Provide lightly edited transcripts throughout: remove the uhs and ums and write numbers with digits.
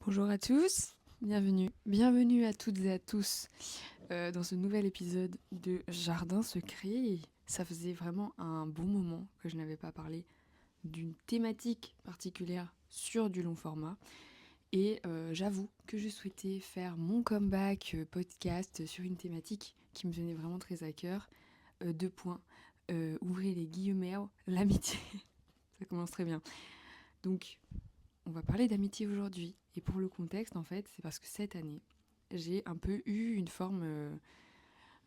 Bonjour à tous, bienvenue à toutes et à tous dans ce nouvel épisode de Jardin secret. Ça faisait vraiment un bon moment que je n'avais pas parlé d'une thématique particulière sur du long format. Et j'avoue que je souhaitais faire mon comeback podcast sur une thématique qui me tenait vraiment très à cœur. Deux points, ouvrez les guillemets, l'amitié. Ça commence très bien. Donc, on va parler d'amitié aujourd'hui. Et pour le contexte, en fait, c'est parce que cette année, j'ai un peu eu une forme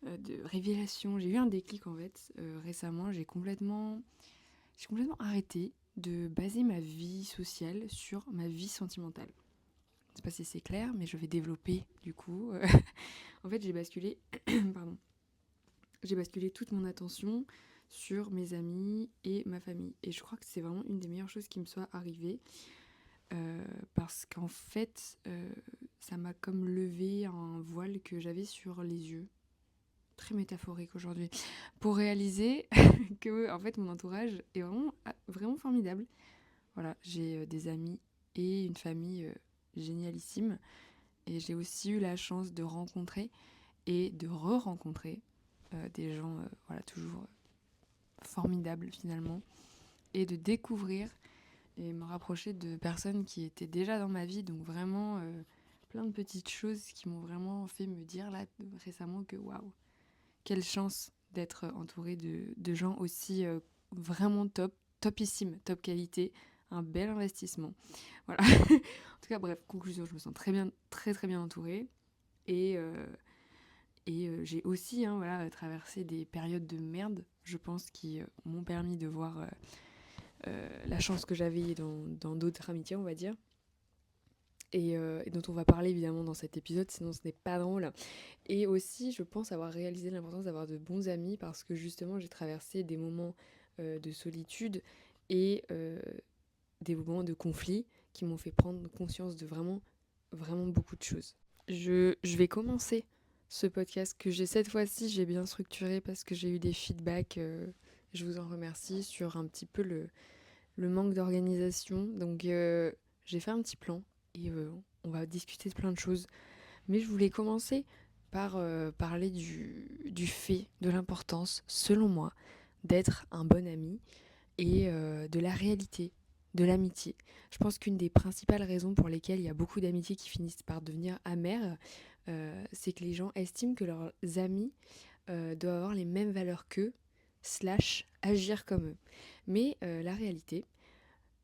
de révélation. J'ai eu un déclic, en fait. Récemment, j'ai complètement arrêté de baser ma vie sociale sur ma vie sentimentale. Je sais pas si c'est clair, mais je vais développer, du coup. En fait, j'ai basculé, pardon, j'ai basculé toute mon attention sur mes amis et ma famille. Et je crois que c'est vraiment une des meilleures choses qui me soit arrivée. Parce qu'en fait, ça m'a comme levé un voile que j'avais sur les yeux, très métaphorique aujourd'hui, pour réaliser que en fait mon entourage est vraiment formidable. Voilà, j'ai des amis et une famille génialissime, et j'ai aussi eu la chance de rencontrer et de re-rencontrer des gens, voilà, toujours formidables finalement, et de découvrir et me rapprocher de personnes qui étaient déjà dans ma vie, donc vraiment plein de petites choses qui m'ont vraiment fait me dire là récemment que waouh, quelle chance d'être entourée de gens aussi vraiment topissime, top qualité, un bel investissement. Voilà. En tout cas, bref, conclusion, je me sens très bien, très très bien entourée. Et, euh, j'ai aussi voilà, traversé des périodes de merde, je pense, qui m'ont permis de voir la chance que j'avais dans d'autres amitiés, on va dire. Et dont on va parler évidemment dans cet épisode, sinon ce n'est pas drôle. Et aussi, je pense avoir réalisé l'importance d'avoir de bons amis parce que justement, j'ai traversé des moments de solitude et des moments de conflit qui m'ont fait prendre conscience de vraiment, vraiment beaucoup de choses. Je vais commencer ce podcast que cette fois-ci, j'ai bien structuré parce que j'ai eu des feedbacks, je vous en remercie, sur un petit peu le manque d'organisation. Donc j'ai fait un petit plan et on va discuter de plein de choses. Mais je voulais commencer par parler du fait, de l'importance, selon moi, d'être un bon ami et de la réalité de l'amitié. Je pense qu'une des principales raisons pour lesquelles il y a beaucoup d'amitiés qui finissent par devenir amères, c'est que les gens estiment que leurs amis doivent avoir les mêmes valeurs qu'eux, slash agir comme eux. Mais la réalité,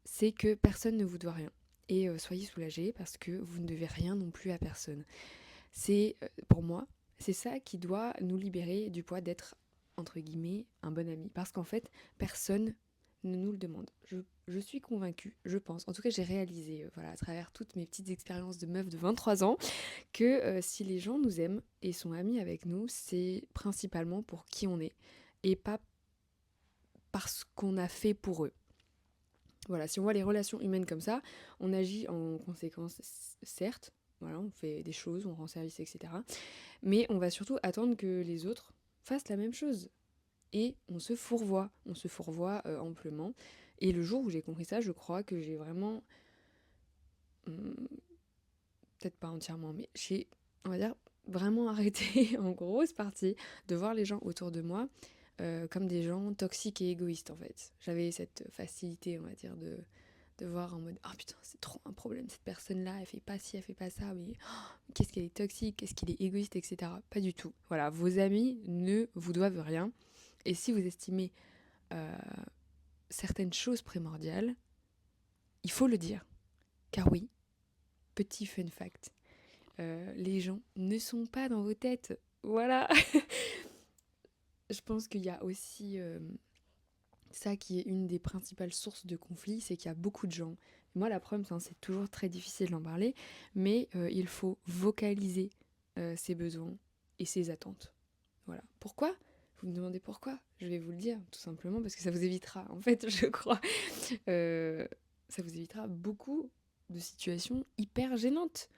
c'est que personne ne vous doit rien. Et soyez soulagés parce que vous ne devez rien non plus à personne. C'est, pour moi, c'est ça qui doit nous libérer du poids d'être, entre guillemets, un bon ami. Parce qu'en fait, personne ne nous le demande. Je suis convaincue, je pense, en tout cas j'ai réalisé, voilà, à travers toutes mes petites expériences de meuf de 23 ans, que si les gens nous aiment et sont amis avec nous, c'est principalement pour qui on est et pas parce qu'on a fait pour eux. Voilà, si on voit les relations humaines comme ça, on agit en conséquence, certes, voilà, on fait des choses, on rend service, etc. Mais on va surtout attendre que les autres fassent la même chose. Et on se fourvoie amplement. Et le jour où j'ai compris ça, je crois que j'ai vraiment, hum, peut-être pas entièrement, mais j'ai, on va dire, vraiment arrêté en grosse partie de voir les gens autour de moi comme des gens toxiques et égoïstes en fait. J'avais cette facilité, on va dire, de voir en mode ah putain, c'est trop un problème, cette personne-là, elle fait pas ci, elle fait pas ça, mais qu'est-ce qu'elle est toxique, qu'est-ce qu'il est égoïste, etc. Pas du tout. Voilà, vos amis ne vous doivent rien. Et si vous estimez euh, certaines choses primordiales, il faut le dire. Car oui, petit fun fact, les gens ne sont pas dans vos têtes. Voilà. Je pense qu'il y a aussi ça qui est une des principales sources de conflit, c'est qu'il y a beaucoup de gens. Moi, la preuve, c'est toujours très difficile d'en parler, mais il faut vocaliser ses besoins et ses attentes. Voilà. Pourquoi ? Vous me demandez pourquoi ? Je vais vous le dire, tout simplement parce que ça vous évitera, en fait, je crois, ça vous évitera beaucoup de situations hyper gênantes.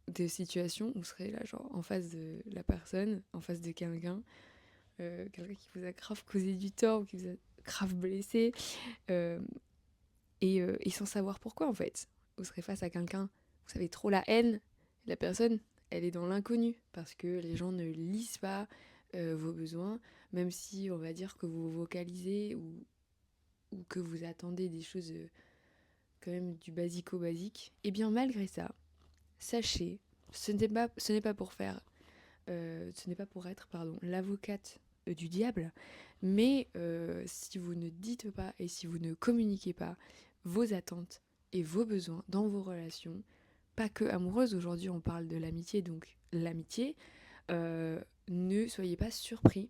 Des situations où vous serez là, genre, en face de la personne, en face de quelqu'un qui vous a grave causé du tort, ou qui vous a grave blessé, euh, et sans savoir pourquoi, en fait. vous serez face à quelqu'un, vous avez trop la haine, la personne, elle est dans l'inconnu, parce que les gens ne lisent pas vos besoins, même si on va dire que vous vocalisez ou que vous attendez des choses quand même du basico-basique, et bien malgré ça, sachez, ce n'est pas pour faire, ce n'est pas pour être, pardon, l'avocate du diable, mais si vous ne dites pas et si vous ne communiquez pas vos attentes et vos besoins dans vos relations, pas que amoureuses, aujourd'hui on parle de l'amitié, donc l'amitié, ne soyez pas surpris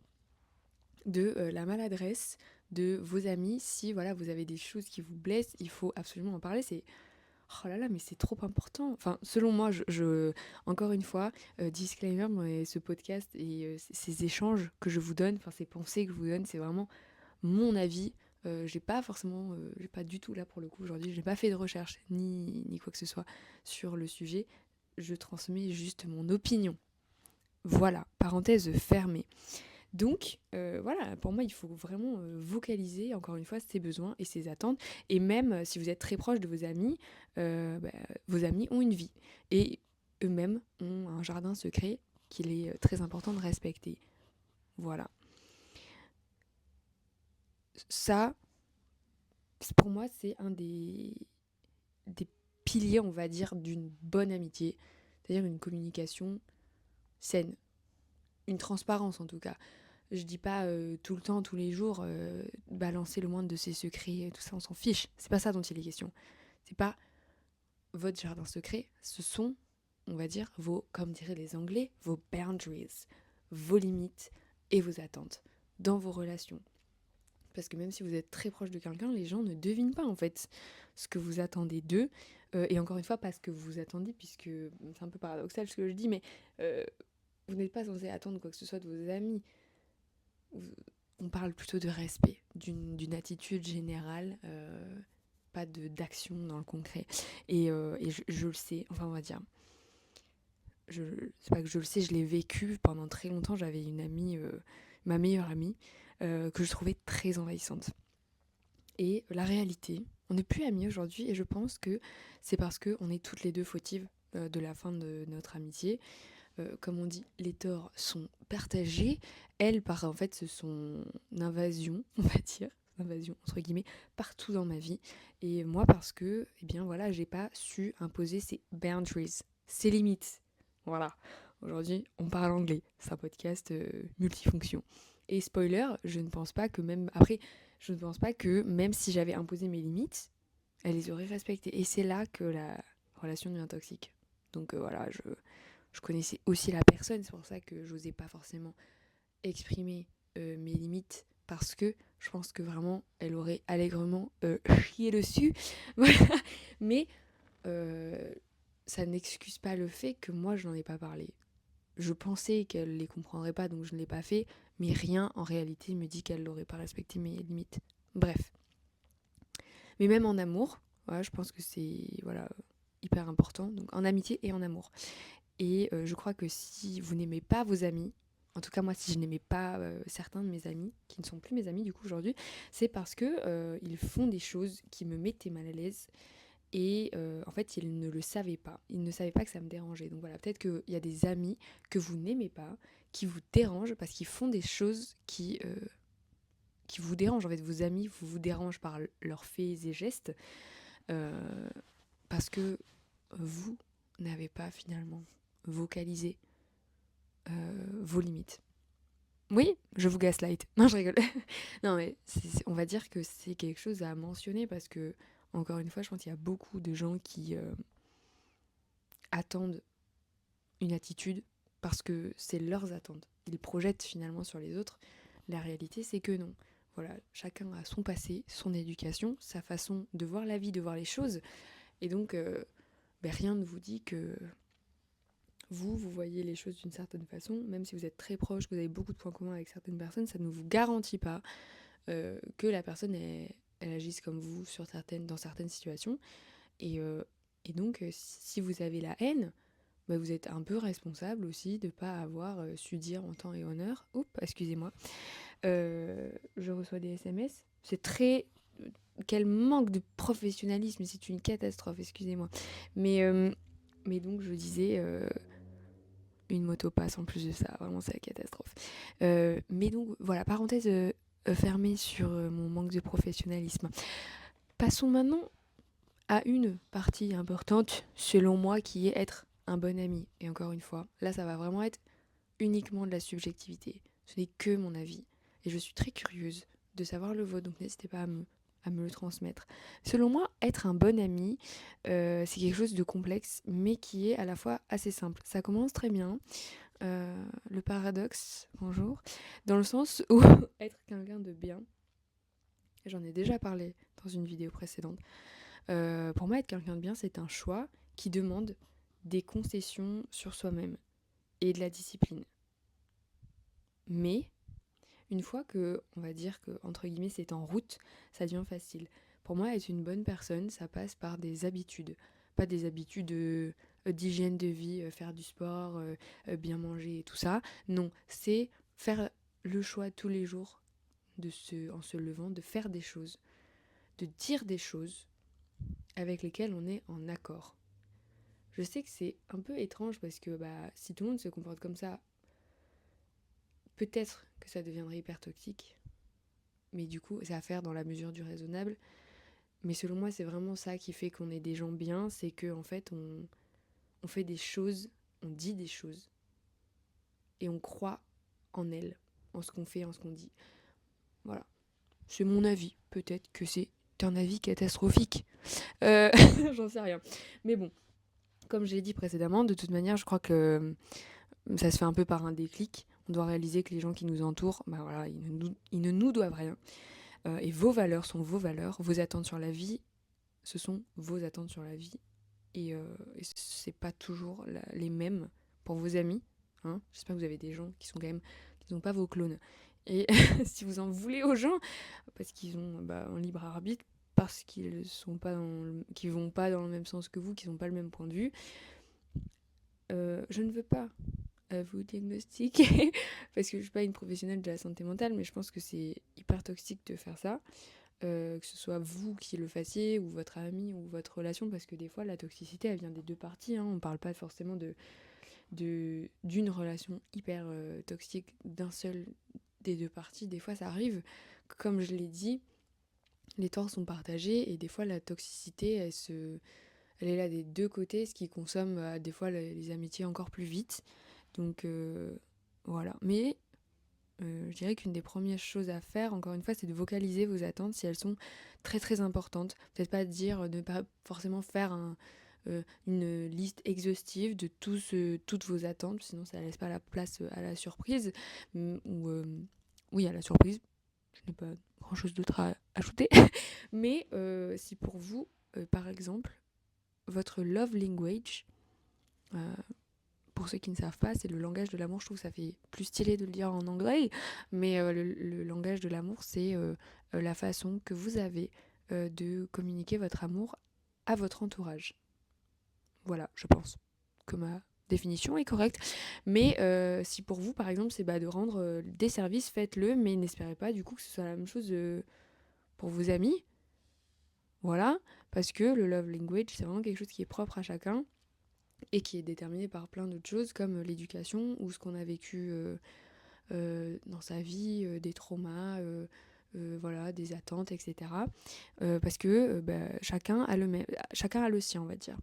de la maladresse de vos amis. Si voilà, vous avez des choses qui vous blessent, il faut absolument en parler. C'est oh là là, mais c'est trop important. Enfin, selon moi, encore une fois, disclaimer, mais ce podcast et ces échanges que je vous donne, enfin ces pensées que je vous donne, c'est vraiment mon avis. J'ai pas forcément, j'ai pas du tout là pour le coup aujourd'hui, j'ai pas fait de recherche ni quoi que ce soit sur le sujet. Je transmets juste mon opinion. Voilà, parenthèse fermée. Donc voilà, pour moi, il faut vraiment vocaliser, encore une fois, ses besoins et ses attentes. Et même si vous êtes très proche de vos amis, vos amis ont une vie. Et eux-mêmes ont un jardin secret qu'il est très important de respecter. Voilà. Ça, pour moi, c'est un des piliers, on va dire, d'une bonne amitié. C'est-à-dire une communication saine. Une transparence, en tout cas. Je dis pas tout le temps, tous les jours, balancer le moindre de ses secrets, tout ça, on s'en fiche. C'est pas ça dont il est question. C'est pas votre jardin secret, ce sont, on va dire, comme diraient les Anglais, vos boundaries, vos limites et vos attentes dans vos relations. Parce que même si vous êtes très proche de quelqu'un, les gens ne devinent pas en fait ce que vous attendez d'eux. Et encore une fois, pas ce que vous attendez, puisque c'est un peu paradoxal ce que je dis, mais vous n'êtes pas censé attendre quoi que ce soit de vos amis. On parle plutôt de respect, d'une attitude générale, pas d'action dans le concret. Et je le sais, enfin on va dire, c'est pas que je le sais, je l'ai vécu pendant très longtemps. J'avais une amie, ma meilleure amie, que je trouvais très envahissante. Et la réalité, on n'est plus amies aujourd'hui et je pense que c'est parce qu'on est toutes les deux fautives de la fin de notre amitié. Comme on dit, les torts sont partagés. Elle, par en fait, son invasion, on va dire, invasion entre guillemets, partout dans ma vie. Et moi, parce que, eh bien voilà, j'ai pas su imposer ses boundaries, ses limites. Voilà. Aujourd'hui, on parle anglais. C'est un podcast multifonction. Et spoiler, je ne pense pas que même après, je ne pense pas que même si j'avais imposé mes limites, elle les aurait respectées. Et c'est là que la relation devient toxique. Donc voilà, je connaissais aussi la personne, c'est pour ça que j'osais pas forcément exprimer mes limites parce que je pense que vraiment elle aurait allègrement chié dessus. Voilà. Mais ça n'excuse pas le fait que moi je n'en ai pas parlé. Je pensais qu'elle les comprendrait pas donc je ne l'ai pas fait, mais rien en réalité me dit qu'elle n'aurait pas respecté mes limites. Bref. Mais même en amour, voilà, je pense que c'est voilà, hyper important, donc en amitié et en amour. Et je crois que si vous n'aimez pas vos amis, en tout cas moi si je n'aimais pas certains de mes amis, qui ne sont plus mes amis du coup aujourd'hui, c'est parce que ils font des choses qui me mettaient mal à l'aise. Et en fait ils ne le savaient pas. Ils ne savaient pas que ça me dérangeait. Donc voilà, peut-être qu'il y a des amis que vous n'aimez pas, qui vous dérangent parce qu'ils font des choses qui vous dérangent. En fait, vos amis vous dérangent par leurs faits et gestes parce que vous n'avez pas finalement vocalisé vos limites. Oui, je vous gaslight. Non, je rigole. Non, mais on va dire que c'est quelque chose à mentionner parce que, encore une fois, je pense qu'il y a beaucoup de gens qui attendent une attitude parce que c'est leurs attentes. Ils projettent finalement sur les autres. La réalité, c'est que non. Voilà, chacun a son passé, son éducation, sa façon de voir la vie, de voir les choses. Et donc, rien ne vous dit que vous voyez les choses d'une certaine façon, même si vous êtes très proche, que vous avez beaucoup de points communs avec certaines personnes, ça ne vous garantit pas que la personne elle agisse comme vous dans certaines situations. Et donc, si vous avez la haine, bah, vous êtes un peu responsable aussi de ne pas avoir su dire en temps et en heure. Oups, excusez-moi. Je reçois des SMS. C'est très quel manque de professionnalisme, c'est une catastrophe, excusez-moi. Mais donc je disais, une moto passe en plus de ça, vraiment c'est la catastrophe. Mais donc voilà, parenthèse fermée sur mon manque de professionnalisme. Passons maintenant à une partie importante, selon moi, qui est être un bon ami. Et encore une fois, là ça va vraiment être uniquement de la subjectivité. Ce n'est que mon avis. Et je suis très curieuse de savoir le vôtre, donc n'hésitez pas à me le transmettre. Selon moi, être un bon ami, c'est quelque chose de complexe, mais qui est à la fois assez simple. Ça commence très bien, le paradoxe, bonjour, dans le sens où être quelqu'un de bien, j'en ai déjà parlé dans une vidéo précédente, pour moi être quelqu'un de bien, c'est un choix qui demande des concessions sur soi-même et de la discipline. Mais une fois que, on va dire que, entre guillemets, c'est en route, ça devient facile. Pour moi, être une bonne personne, ça passe par des habitudes. Pas des habitudes d'hygiène de vie, faire du sport, bien manger et tout ça. Non, c'est faire le choix tous les jours, en se levant, de faire des choses, de dire des choses avec lesquelles on est en accord. Je sais que c'est un peu étrange parce que si tout le monde se comporte comme ça, peut-être que ça deviendrait hyper toxique. Mais du coup, c'est à faire dans la mesure du raisonnable. Mais selon moi, c'est vraiment ça qui fait qu'on est des gens bien, c'est qu'en fait, on fait des choses, on dit des choses, et on croit en elles, en ce qu'on fait, en ce qu'on dit. Voilà. C'est mon avis. Peut-être que c'est un avis catastrophique. J'en sais rien. Mais bon, comme je l'ai dit précédemment, de toute manière, je crois que ça se fait un peu par un déclic. On doit réaliser que les gens qui nous entourent, voilà, ils ne nous doivent rien. Et vos valeurs sont vos valeurs, vos attentes sur la vie, ce sont vos attentes sur la vie. Et c'est pas toujours les mêmes pour vos amis. Hein. J'espère que vous avez des gens qui sont quand même, qui n'ont pas vos clones. Et si vous en voulez aux gens, parce qu'ils ont un libre arbitre, parce qu'ils sont pas qu'ils vont pas dans le même sens que vous, qu'ils n'ont pas le même point de vue, je ne veux pas vous diagnostiquer, parce que je suis pas une professionnelle de la santé mentale, mais je pense que c'est hyper toxique de faire ça. Que ce soit vous qui le fassiez, ou votre ami, ou votre relation, parce que des fois, la toxicité, elle vient des deux parties. Hein. On parle pas forcément d'une relation hyper toxique d'un seul des deux parties. Des fois, ça arrive. Comme je l'ai dit, les torts sont partagés, et des fois, la toxicité, elle est là des deux côtés, ce qui consomme des fois les amitiés encore plus vite. Donc, voilà. Mais je dirais qu'une des premières choses à faire, encore une fois, c'est de vocaliser vos attentes si elles sont très très importantes. Peut-être pas dire, ne pas forcément faire une liste exhaustive de toutes vos attentes, sinon ça laisse pas la place à la surprise. Ou, oui, à la surprise, je n'ai pas grand-chose d'autre à ajouter. Mais si pour vous, par exemple, votre love language, euh, pour ceux qui ne savent pas, c'est le langage de l'amour. Je trouve que ça fait plus stylé de le dire en anglais, mais le langage de l'amour, c'est la façon que vous avez de communiquer votre amour à votre entourage. Voilà, je pense que ma définition est correcte. Mais si pour vous, par exemple, c'est de rendre des services, faites-le, mais n'espérez pas du coup que ce soit la même chose pour vos amis. Voilà, parce que le love language, c'est vraiment quelque chose qui est propre à chacun et qui est déterminé par plein d'autres choses comme l'éducation ou ce qu'on a vécu dans sa vie, des traumas, voilà, des attentes, etc. Parce que chacun a le sien, on va dire.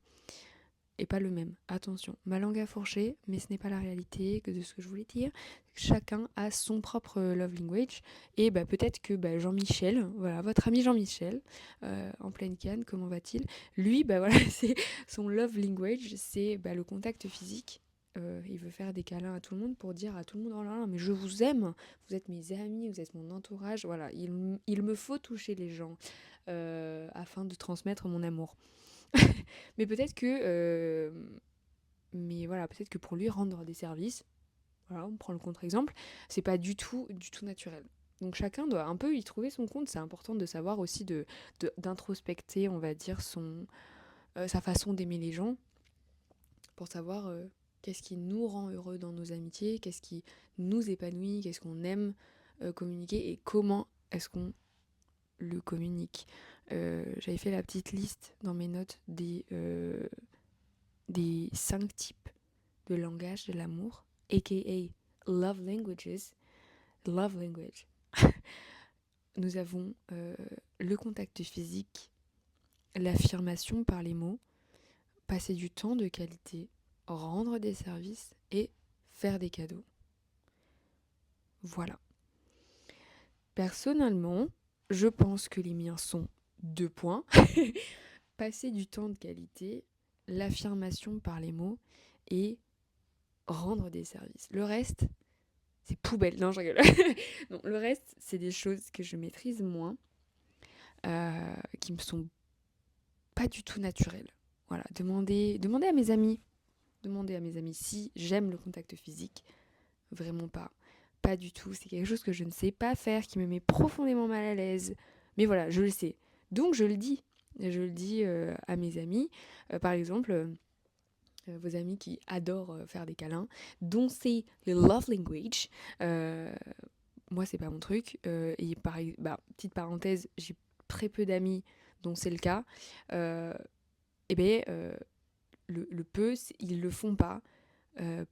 Et pas le même. Attention, ma langue a fourché, mais ce n'est pas la réalité de ce que je voulais dire. Chacun a son propre love language. Et peut-être que Jean-Michel, voilà, votre ami Jean-Michel, en pleine canne, comment va-t-il? Lui, voilà, c'est son love language, c'est le contact physique. Il veut faire des câlins à tout le monde pour dire à tout le monde, oh là là, mais je vous aime, vous êtes mes amis, vous êtes mon entourage. Voilà, il me faut toucher les gens afin de transmettre mon amour. Mais peut-être que peut-être que pour lui rendre des services, voilà, on prend le contre-exemple, c'est pas du tout naturel. Donc chacun doit un peu y trouver son compte. C'est important de savoir aussi d'introspecter, on va dire, sa façon d'aimer les gens pour savoir qu'est-ce qui nous rend heureux dans nos amitiés, qu'est-ce qui nous épanouit, qu'est-ce qu'on aime communiquer et comment est-ce qu'on le communique. J'avais fait la petite liste dans mes notes des 5 types de langage de l'amour, aka love languages. Love language. Nous avons le contact physique, l'affirmation par les mots, passer du temps de qualité, rendre des services et faire des cadeaux. Voilà. Personnellement, je pense que les miens sont 2 points. Passer du temps de qualité, l'affirmation par les mots et rendre des services. Le reste, c'est poubelle. Non, je rigole. Non, le reste, c'est des choses que je maîtrise moins, qui me sont pas du tout naturelles. Voilà, demandez à mes amis. Demandez à mes amis si j'aime le contact physique. Vraiment pas. Pas du tout. C'est quelque chose que je ne sais pas faire, qui me met profondément mal à l'aise. Mais voilà, je le sais. Donc je le dis. Je le dis à mes amis. Par exemple, vos amis qui adorent faire des câlins, dont c'est le love language. Moi, c'est pas mon truc. Et pareil, petite parenthèse, j'ai très peu d'amis dont c'est le cas. Et bien, le peu, ils le font pas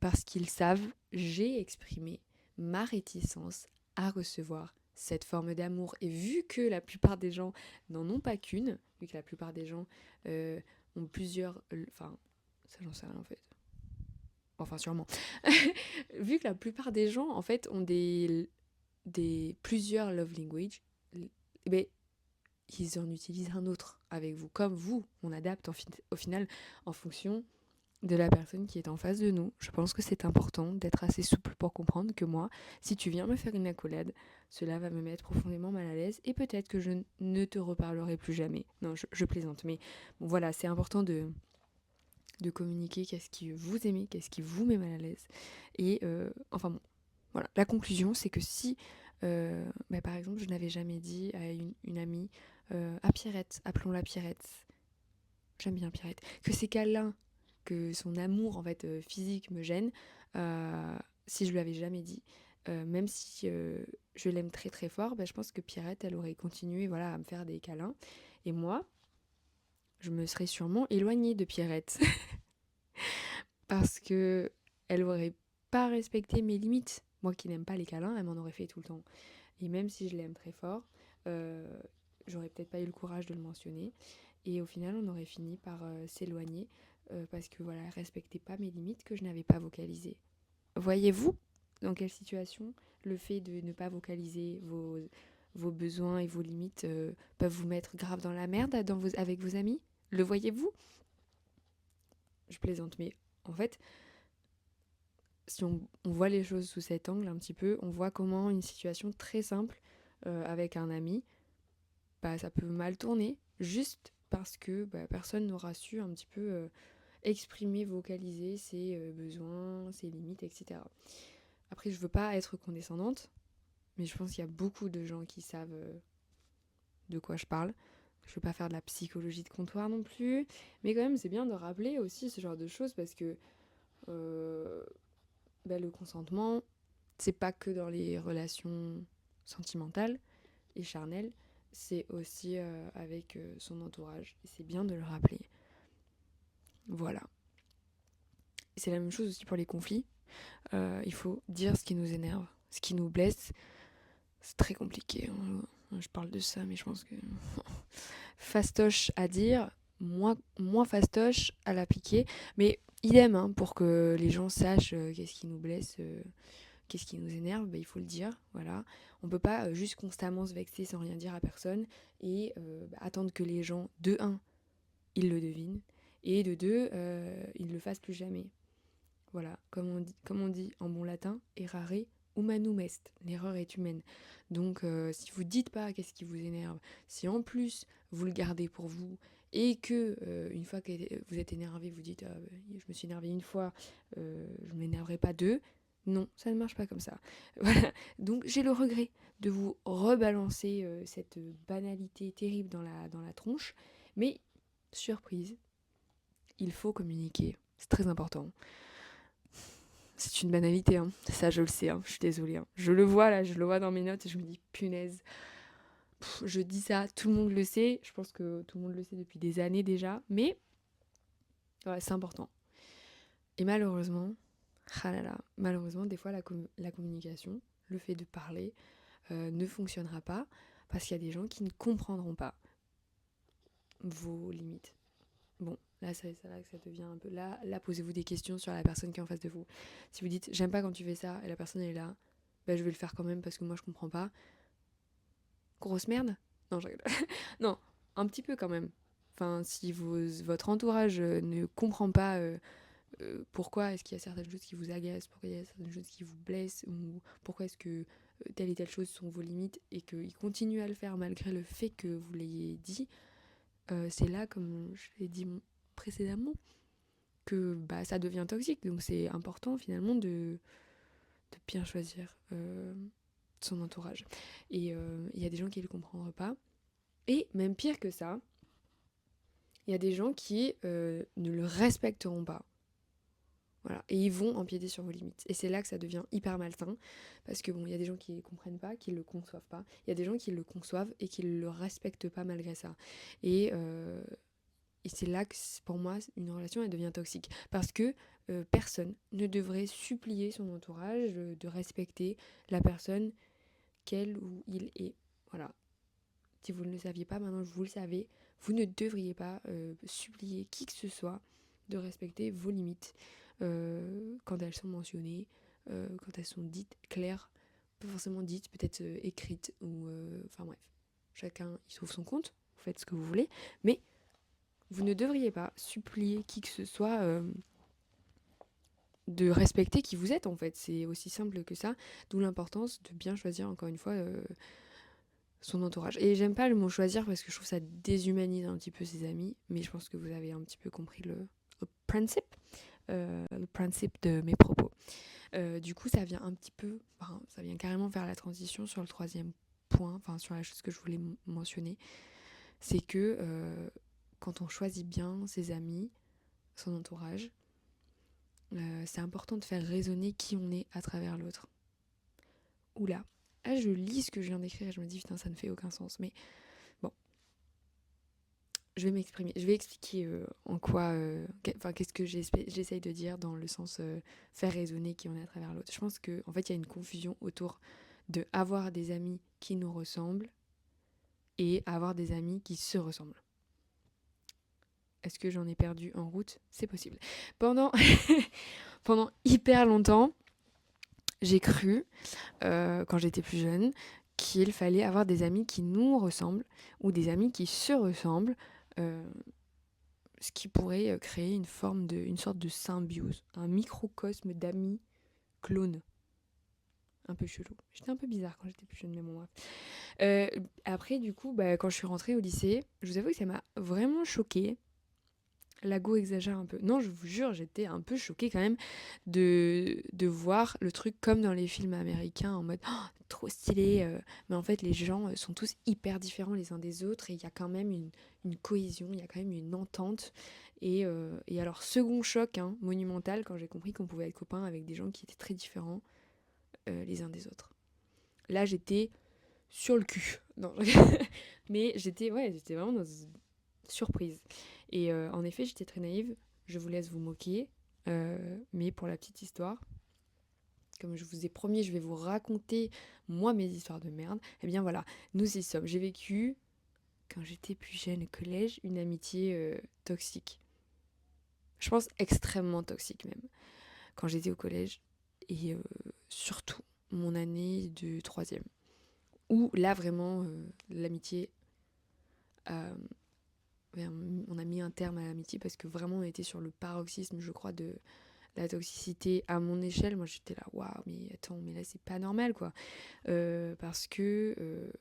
parce qu'ils savent, j'ai exprimé ma réticence à recevoir cette forme d'amour. Et vu que la plupart des gens n'en ont pas qu'une, vu que la plupart des gens ont plusieurs... Enfin, ça j'en sais rien en fait. Enfin, sûrement. Vu que la plupart des gens, en fait, ont plusieurs love language, eh ben, ils en utilisent un autre avec vous. Comme vous, on adapte au final en fonction de la personne qui est en face de nous. Je pense que c'est important d'être assez souple pour comprendre que moi, si tu viens me faire une accolade, cela va me mettre profondément mal à l'aise et peut-être que je ne te reparlerai plus jamais. Non, je plaisante, mais bon, voilà, c'est important de communiquer qu'est-ce qui vous aimez, qu'est-ce qui vous met mal à l'aise. Et enfin bon, voilà. La conclusion, c'est que si, par exemple, je n'avais jamais dit à une amie, à Pierrette, appelons-la Pierrette, j'aime bien Pierrette, que ses câlins, que son amour en fait physique me gêne, si je lui avais jamais dit, même si je l'aime très très fort, je pense que Pierrette, elle aurait continué voilà, à me faire des câlins. Et moi, je me serais sûrement éloignée de Pierrette. Parce que elle aurait pas respecté mes limites. Moi qui n'aime pas les câlins, elle m'en aurait fait tout le temps. Et même si je l'aime très fort, j'aurais peut-être pas eu le courage de le mentionner. Et au final, on aurait fini par s'éloigner parce que voilà, elle respectait pas mes limites que je n'avais pas vocalisées. Voyez-vous dans quelle situation le fait de ne pas vocaliser vos besoins et vos limites peuvent vous mettre grave dans la merde avec vos amis? Le voyez-vous? Je plaisante, mais en fait, si on voit les choses sous cet angle un petit peu, on voit comment une situation très simple avec un ami, ça peut mal tourner juste parce que personne n'aura su un petit peu exprimer, vocaliser ses besoins, ses limites, etc. Après, je veux pas être condescendante, mais je pense qu'il y a beaucoup de gens qui savent de quoi je parle. Je veux pas faire de la psychologie de comptoir non plus, mais quand même c'est bien de rappeler aussi ce genre de choses parce que le consentement, c'est pas que dans les relations sentimentales et charnelles, c'est aussi avec son entourage. Et c'est bien de le rappeler. Voilà. Et c'est la même chose aussi pour les conflits. Il faut dire ce qui nous énerve, ce qui nous blesse. C'est très compliqué. Je parle de ça, mais je pense que fastoche à dire, moins fastoche à l'appliquer. Mais idem, pour que les gens sachent qu'est-ce qui nous blesse, qu'est-ce qui nous énerve, il faut le dire. Voilà. On peut pas juste constamment se vexer sans rien dire à personne et attendre que les gens, de 1, ils le devinent, et de 2, ils ne le fassent plus jamais. Voilà, comme on dit en bon latin, errare humanum est, l'erreur est humaine. Donc si vous dites pas qu'est-ce qui vous énerve, si en plus vous le gardez pour vous, et que une fois que vous êtes énervé, vous dites je me suis énervé une fois, je ne m'énerverai pas deux, non, ça ne marche pas comme ça. Voilà, donc j'ai le regret de vous rebalancer cette banalité terrible dans la tronche, mais surprise, il faut communiquer, c'est très important. C'est une banalité, ça je le sais, je suis désolée. Je le vois là, je le vois dans mes notes et je me dis punaise. Je dis ça, tout le monde le sait, je pense que tout le monde le sait depuis des années déjà, mais ouais, c'est important. Et malheureusement, ah là là, malheureusement, des fois la communication, le fait de parler, ne fonctionnera pas parce qu'il y a des gens qui ne comprendront pas vos limites. Bon, là, c'est là que ça devient un peu... Là, posez-vous des questions sur la personne qui est en face de vous. Si vous dites, j'aime pas quand tu fais ça, et la personne est là, bah, je vais le faire quand même parce que moi, je comprends pas. Grosse merde. Non, je rigole. Non, un petit peu quand même. Enfin, si votre entourage ne comprend pas pourquoi est-ce qu'il y a certaines choses qui vous agacent, pourquoi il y a certaines choses qui vous blessent, ou pourquoi est-ce que telle et telle chose sont vos limites, et qu'il continue à le faire malgré le fait que vous l'ayez dit, c'est là, comme je l'ai dit précédemment, que bah, ça devient toxique. Donc c'est important finalement de bien choisir son entourage. Et il y a des gens qui ne le comprendront pas. Et même pire que ça, il y a des gens qui ne le respecteront pas. Voilà. Et ils vont empiéter sur vos limites. Et c'est là que ça devient hyper malsain. Parce que bon, il y a des gens qui ne comprennent pas, qui ne le conçoivent pas. Il y a des gens qui le conçoivent et qui ne le respectent pas malgré ça. Et c'est là que, pour moi, une relation, elle devient toxique. Parce que personne ne devrait supplier son entourage de respecter la personne qu'elle ou il est. Voilà. Si vous ne le saviez pas, maintenant vous le savez. Vous ne devriez pas supplier qui que ce soit de respecter vos limites quand elles sont mentionnées, quand elles sont dites claires, pas forcément dites, peut-être écrites, ou enfin bref. Chacun y trouve son compte, vous faites ce que vous voulez, mais vous ne devriez pas supplier qui que ce soit de respecter qui vous êtes en fait. C'est aussi simple que ça, d'où l'importance de bien choisir encore une fois son entourage. Et j'aime pas le mot choisir parce que je trouve ça déshumanise un petit peu ses amis, mais je pense que vous avez un petit peu compris le principe de mes propos. Du coup, ça vient un petit peu, enfin, ça vient carrément faire la transition sur le troisième point, enfin sur la chose que je voulais mentionner, c'est que quand on choisit bien ses amis, son entourage, c'est important de faire résonner qui on est à travers l'autre. Oula, là je lis ce que je viens d'écrire et je me dis putain ça ne fait aucun sens, mais bon, je vais m'exprimer, je vais expliquer en quoi, qu'est-ce que j'essaye de dire dans le sens faire résonner qui on est à travers l'autre. Je pense qu'en fait il y a une confusion autour de avoir des amis qui nous ressemblent et avoir des amis qui se ressemblent. Est-ce que j'en ai perdu en route ? C'est possible. Pendant hyper longtemps, j'ai cru, quand j'étais plus jeune, qu'il fallait avoir des amis qui nous ressemblent ou des amis qui se ressemblent, ce qui pourrait créer une sorte de symbiose, un microcosme d'amis clones. Un peu chelou. J'étais un peu bizarre quand j'étais plus jeune, mais bon bref. Après, du coup, quand je suis rentrée au lycée, je vous avoue que ça m'a vraiment choquée. Lago exagère un peu. Non, je vous jure, j'étais un peu choquée quand même de voir le truc comme dans les films américains en mode oh, trop stylé. Mais en fait, les gens sont tous hyper différents les uns des autres et il y a quand même une cohésion, il y a quand même une entente. Et alors, second choc monumental quand j'ai compris qu'on pouvait être copain avec des gens qui étaient très différents les uns des autres. Là, j'étais sur le cul. Non, mais j'étais vraiment dans une surprise. Et en effet, j'étais très naïve. Je vous laisse vous moquer. Mais pour la petite histoire, comme je vous ai promis, je vais vous raconter, moi, mes histoires de merde. Eh bien voilà, nous y sommes. J'ai vécu, quand j'étais plus jeune au collège, une amitié toxique. Je pense extrêmement toxique même. Quand j'étais au collège. Et surtout, mon année de troisième. Où là, vraiment, l'amitié... on a mis un terme à l'amitié parce que vraiment on était sur le paroxysme, je crois, de la toxicité à mon échelle. Moi j'étais là, waouh, mais attends, mais là c'est pas normal quoi. Parce que.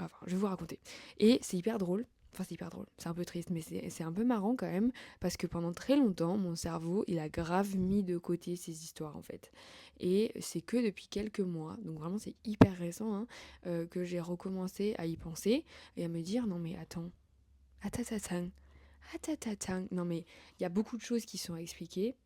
Enfin, je vais vous raconter. Et c'est hyper drôle. Enfin, c'est hyper drôle. C'est un peu triste, mais c'est un peu marrant quand même. Parce que pendant très longtemps, mon cerveau, il a grave mis de côté ces histoires en fait. Et c'est que depuis quelques mois, donc vraiment c'est hyper récent, que j'ai recommencé à y penser et à me dire non mais attends. Atatatang. Non mais il y a beaucoup de choses qui sont expliquées.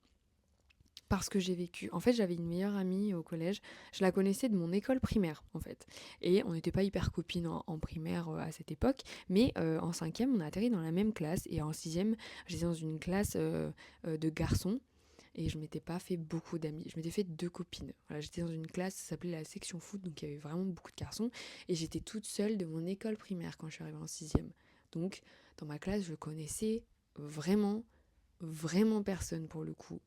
parce que j'ai vécu. En fait, j'avais une meilleure amie au collège. Je la connaissais de mon école primaire, en fait. Et on n'était pas hyper copines en primaire à cette époque. Mais en cinquième, on a atterri dans la même classe. Et en sixième, j'étais dans une classe de garçons. Et je m'étais pas fait beaucoup d'amis. Je m'étais fait 2 copines. Voilà, j'étais dans une classe, ça s'appelait la section foot. Donc il y avait vraiment beaucoup de garçons. Et j'étais toute seule de mon école primaire quand je suis arrivée en sixième. Donc dans ma classe, je connaissais vraiment, vraiment personne pour le coup.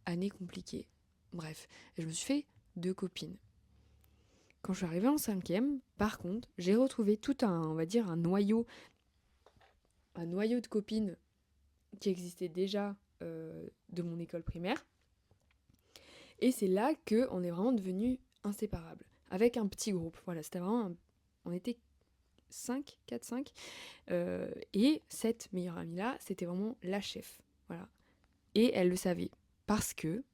Année compliquée. Bref, et je me suis fait 2 copines. Quand je suis arrivée en cinquième, par contre, j'ai retrouvé tout un, on va dire, un noyau de copines qui existait déjà de mon école primaire. Et c'est là qu'on est vraiment devenus inséparables. Avec un petit groupe. Voilà, c'était vraiment on était 5, 4, 5. Et cette meilleure amie-là, c'était vraiment la chef. Voilà. Et elle le savait. Parce que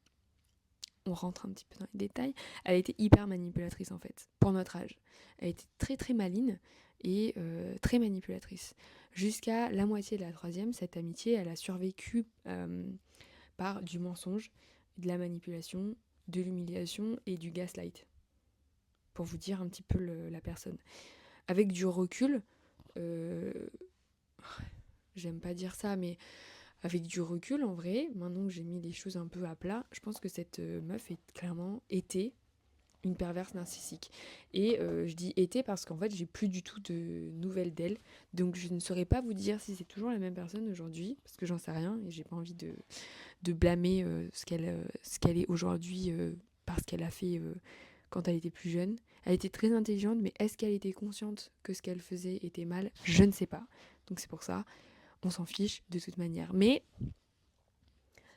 on rentre un petit peu dans les détails, elle était hyper manipulatrice en fait, pour notre âge. Elle était très très maline et très manipulatrice. Jusqu'à la moitié de la troisième, cette amitié, elle a survécu par du mensonge, de la manipulation, de l'humiliation et du gaslight. Pour vous dire un petit peu la personne. Avec du recul, euh, j'aime pas dire ça, mais avec du recul, en vrai, maintenant que j'ai mis les choses un peu à plat, je pense que cette meuf est clairement été une perverse narcissique. Et je dis été parce qu'en fait, j'ai plus du tout de nouvelles d'elle. Donc je ne saurais pas vous dire si c'est toujours la même personne aujourd'hui, parce que j'en sais rien et j'ai pas envie de blâmer ce qu'elle est aujourd'hui parce qu'elle a fait quand elle était plus jeune. Elle était très intelligente, mais est-ce qu'elle était consciente que ce qu'elle faisait était mal? Je ne sais pas. Donc c'est pour ça, on s'en fiche de toute manière. Mais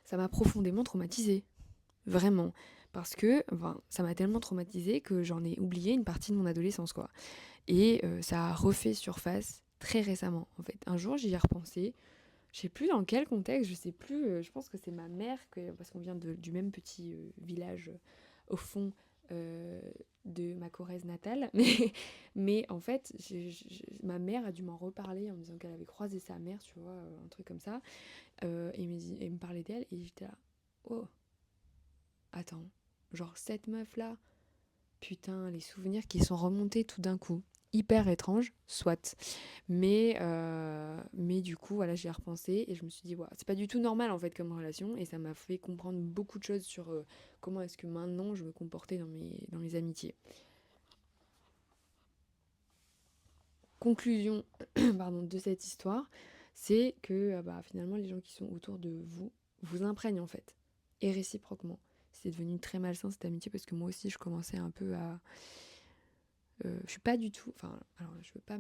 ça m'a profondément traumatisée. Vraiment. Parce que ça m'a tellement traumatisée que j'en ai oublié une partie de mon adolescence, quoi. Et ça a refait surface très récemment, en fait. Un jour, j'y ai repensé. Je sais plus dans quel contexte, je sais plus. Je pense que c'est ma mère, parce qu'on vient du même petit village au fond euh, de ma Corrèze natale. Mais en fait, ma mère a dû m'en reparler en me disant qu'elle avait croisé sa mère, tu vois, un truc comme ça. Et me parlait d'elle. Et j'étais là, oh, attends, genre cette meuf-là, putain, les souvenirs qui sont remontés tout d'un coup. Hyper étrange, soit. Mais du coup, voilà, j'y ai repensé et je me suis dit, ouais, c'est pas du tout normal en fait comme relation et ça m'a fait comprendre beaucoup de choses sur comment est-ce que maintenant je me comportais dans mes amitiés. Conclusion pardon, de cette histoire, c'est que finalement les gens qui sont autour de vous vous imprègnent en fait, et réciproquement. C'est devenu très malsain cette amitié parce que moi aussi je commençais un peu à je suis pas du tout. Enfin, alors je veux pas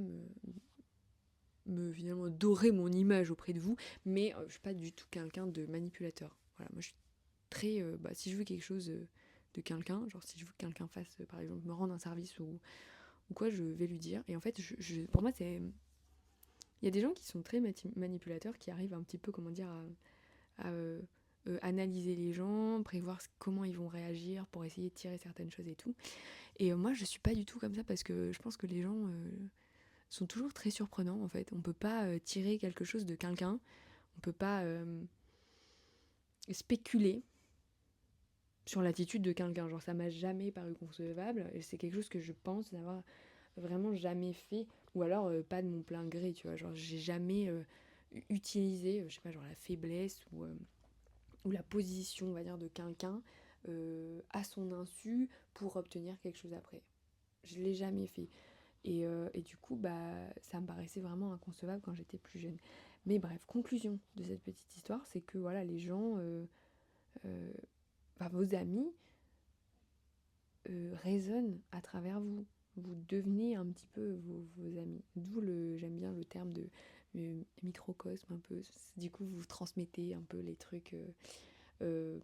me finalement dorer mon image auprès de vous, mais je suis pas du tout quelqu'un de manipulateur. Voilà, moi je suis très. Si je veux quelque chose de quelqu'un, genre si je veux que quelqu'un fasse, par exemple, me rendre un service ou quoi, je vais lui dire. Et en fait, pour moi, c'est. Il y a des gens qui sont très manipulateurs, qui arrivent un petit peu, comment dire, à analyser les gens, prévoir comment ils vont réagir pour essayer de tirer certaines choses et tout. Et moi, je suis pas du tout comme ça parce que je pense que les gens sont toujours très surprenants en fait. On peut pas tirer quelque chose de quelqu'un, on peut pas spéculer sur l'attitude de quelqu'un. Genre, ça m'a jamais paru concevable et c'est quelque chose que je pense n'avoir vraiment jamais fait ou alors pas de mon plein gré, tu vois. Genre, j'ai jamais utilisé, je sais pas, genre la faiblesse ou la position, on va dire, de quelqu'un à son insu pour obtenir quelque chose après. Je l'ai jamais fait. Et du coup, ça me paraissait vraiment inconcevable quand j'étais plus jeune. Mais bref, conclusion de cette petite histoire, c'est que voilà, les gens, euh, vos amis, résonnent à travers vous. Vous devenez un petit peu vos amis. D'où j'aime bien le terme de microcosme un peu. Du coup, vous transmettez un peu les trucs. Euh,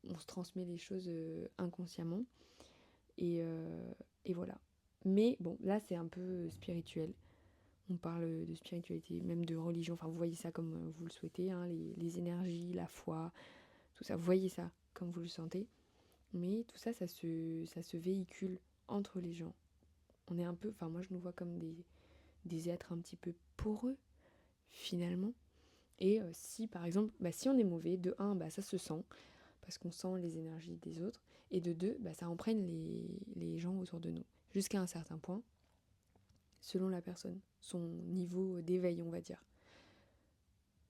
on se transmet les choses inconsciemment. Et, euh, et voilà. Mais bon, là, c'est un peu spirituel. On parle de spiritualité, même de religion. Enfin, vous voyez ça comme vous le souhaitez, hein, les énergies, la foi, tout ça. Vous voyez ça comme vous le sentez. Mais tout ça, ça se véhicule entre les gens. On est un peu, enfin moi je nous vois comme des êtres un petit peu poreux, finalement. Et si par exemple, si on est mauvais, de un, ça se sent, parce qu'on sent les énergies des autres, et de deux, ça emprunte les gens autour de nous, jusqu'à un certain point, selon la personne, son niveau d'éveil, on va dire.